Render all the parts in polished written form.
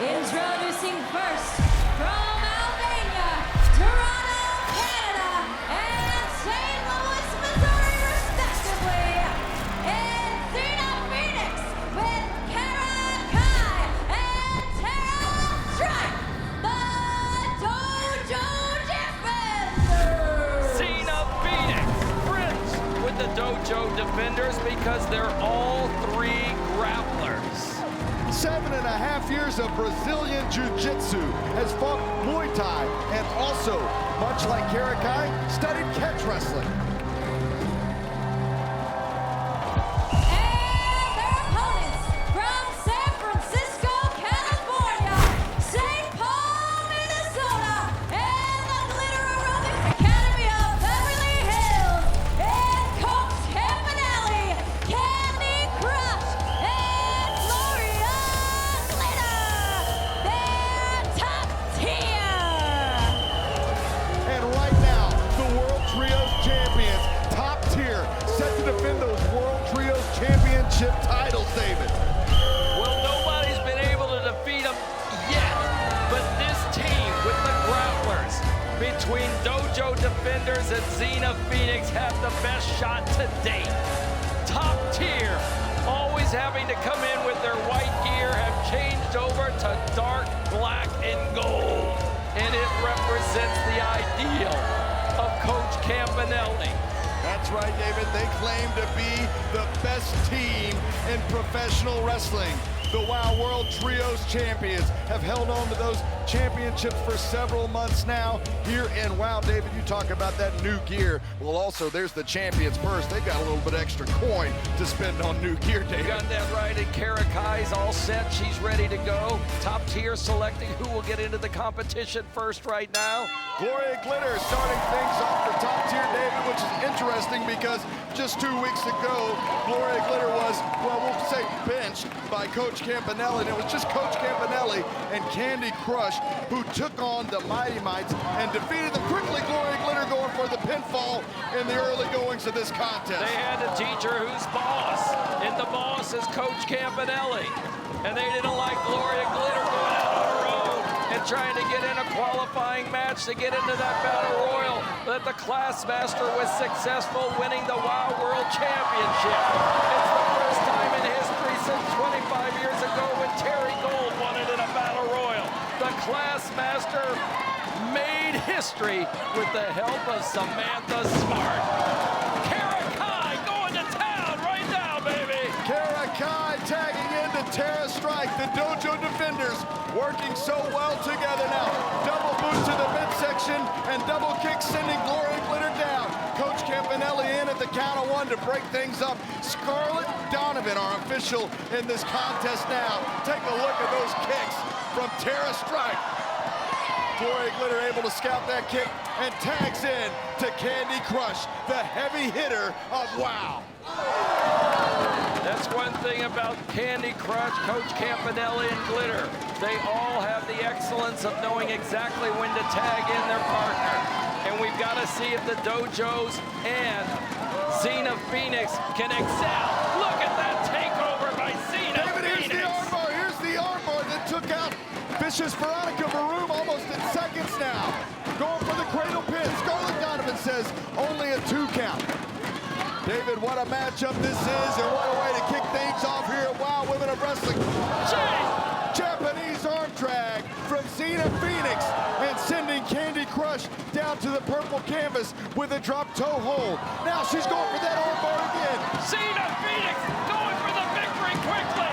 Introducing first, from Albania, Toronto, Canada, and St. Louis, Missouri, respectively, and Xena Phoenix with Kara Kai and Tara Strike, the Dojo Defenders. Xena Phoenix, French with the Dojo Defenders because they're all three grapplers. 7.5 years of Brazilian Jiu-Jitsu, has fought Muay Thai, and also, much like Kara Kai, studied catch wrestling. And their opponents from San Francisco, California, St. Paul, Minnesota, and the Glitter Aerobics Academy of Beverly Hills, and Coach Campanelli, Candy Crush, and Gloria Glitter, their top tier. And right now, the World Trios champions, top tier, set to defend those World Trios championship titles, David. Well, nobody's been able to defeat them yet, but this team with the grapplers between Dojo Defenders and Xena Phoenix have the best shot to date. Top tier, always having to come in with their white gear, have changed over to dark black and gold, and it represents the ideal of Coach Campanelli. That's right, David. They claim to be the best team in professional wrestling. The WOW World Trios champions have held on to those championships for several months now here in WOW. David, you talk about that new gear. Well, also, there's the champions purse. They've got a little bit extra coin to spend on new gear, David. You got that right, and Kara Kai's all set. She's ready to go. Top tier selecting who will get into the competition first right now. Gloria Glitter starting things off for top tier, David, which is interesting because just 2 weeks ago, Gloria Glitter was, well, we'll say benched by Coach Campanelli, and it was just Coach Campanelli and Candy Crush who took on the Mighty Mites and defeated them quickly. Gloria Glitter going for the pinfall in the early goings of this contest. They had to teach her who's boss, and the boss is Coach Campanelli. And they didn't like Gloria Glitter going out on her own and trying to get in a qualifying match to get into that Battle Royal. But the Class Master was successful, winning the WOW World Championship. It's the first time in history since 25 years ago when Terry Gold won it in a Battle Royal. The Class Master made history with the help of Samantha Smart. Kara Kai going to town right now, baby. Kara Kai tagging into Tara Strike. The Dojo Defenders working so well together now. Double boot to the midsection and double kick sending Gloria Glitter down. Coach Campanelli in at the count of one to break things up. Scarlett Donovan, our official in this contest now. Take a look at those kicks from Tara Strike. Gloria Glitter able to scout that kick and tags in to Candy Crush, the heavy hitter of WOW. That's one thing about Candy Crush, Coach Campanelli, and Glitter. They all have the excellence of knowing exactly when to tag in their partner. And we've got to see if the dojos and Xena Phoenix can excel. Look at that takeover by Xena Phoenix. Here's the armbar that took out Vicious Veronica Maroon almost in seconds now. Going for the cradle pin. Scarlett Donovan says only a 2 count. David, what a matchup this is, and what a way to kick things off here at WOW Women of Wrestling. Japanese arm drag from Xena Phoenix, and sending Candy Crush down to the purple canvas with a drop toe hold. Now she's going for that armbar again. Xena Phoenix going for the victory quickly.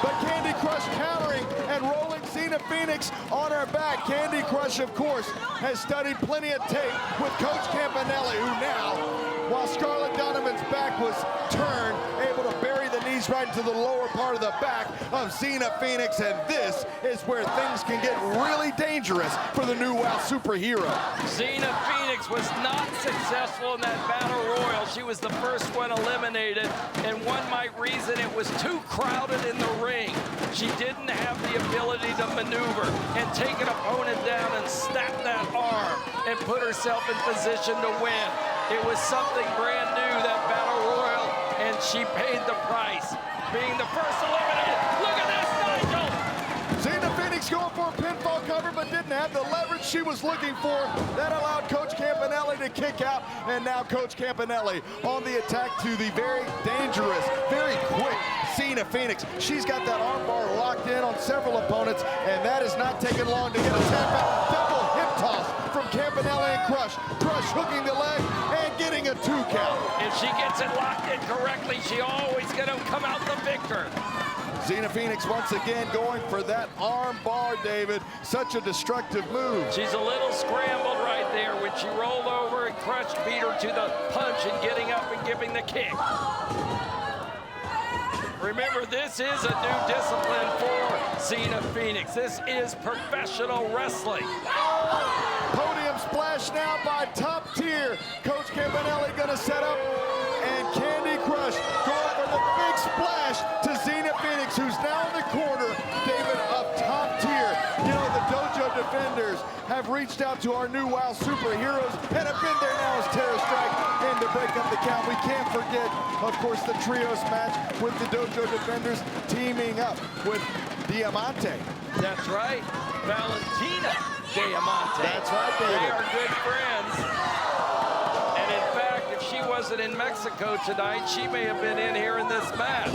But Candy Crush countering and rolling Xena Phoenix on her back. Candy Crush, of course, has studied plenty of tape with Coach Campanelli, who now, while Scarlett Donovan's back was turned, able to bury the knees right into the lower part of the back of Xena Phoenix, and this is where things can get really dangerous for the new WOW superhero. Xena Phoenix was not successful in that Battle Royal. She was the first one eliminated, and one might reason it was too crowded in the ring. She didn't have the ability to maneuver and take an opponent down and snap that arm and put herself in position to win. It was something brand new, that Battle Royal, and she paid the price, being the first eliminated. Look at this, Nigel! Xena Phoenix Phoenix going for a pinfall cover, but didn't have the leverage she was looking for. That allowed Coach Campanelli to kick out, and now Coach Campanelli on the attack to the very dangerous, very quick Xena Phoenix. She's got that armbar locked in on several opponents, and that is not taking long to get a tap out. Double hip toss from Campanelli and Crush. Crush hooking the leg and getting a 2 count. If she gets it locked in correctly, she always gonna come out the victor. Xena Phoenix once again going for that arm bar, David. Such a destructive move. She's a little scrambled right there when she rolled over and Crush beat her to the punch and getting up and giving the kick. Remember, this is a new discipline for Xena Phoenix. This is professional wrestling. Podium splash now by Top Tier. Coach Campanelli gonna set up, and Candy Crush going for the big splash to Xena Phoenix, who's now in the corner, David, of Top Tier. You know, the Dojo Defenders have reached out to our new WOW superheroes and have been there now as Terror Strike in to break up the count. We can't forget, of course, the trios match with the Dojo Defenders teaming up with Diamante. That's right, Valentina Diamante. That's right, David. They are good friends. And in fact, if she wasn't in Mexico tonight, she may have been in here in this match.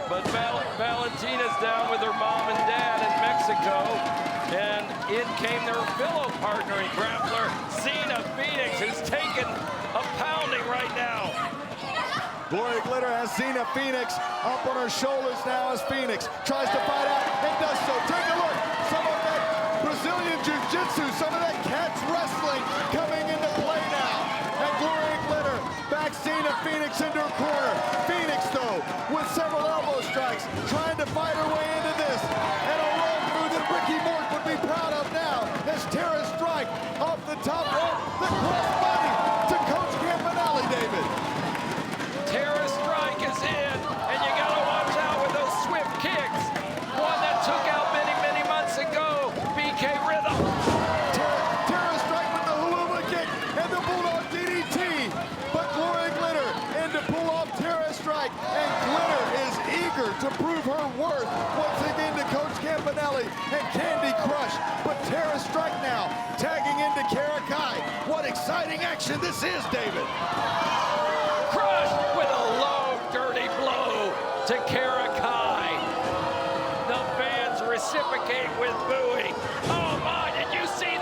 But Valentina's down with her mom and dad in Mexico, and in came their fellow partner and grappler, Xena Phoenix, who's taking a pounding right now. Glory Glitter has Xena Phoenix up on her shoulders now as Phoenix tries to fight out and does so. Take a look. Some of that Brazilian Jiu-Jitsu, some of that catch wrestling coming into play now. And Glory Glitter backs Xena Phoenix into her corner. Phoenix, though, with several elbow strikes, trying to fight her way into this. And a roll through that Ricky Morton would be proud of now as Terror Strike off the top rope. The crossbody to Coach Campanelli, David. Terror Strike is in, and you gotta watch out with those swift kicks. One that took out many months ago, BK Rhythm. Terror Strike with the hula kick and the Bulldog DDT. But Glory Glitter in to pull off Terror Strike, and Glitter is eager to prove her worth once again to Coach Campanelli and Candy Crush. But Terror Strike now tagging into Karakai. What exciting action this is, David. Crush with a low, dirty blow to Karakai. The fans reciprocate with booing. Oh my, did you see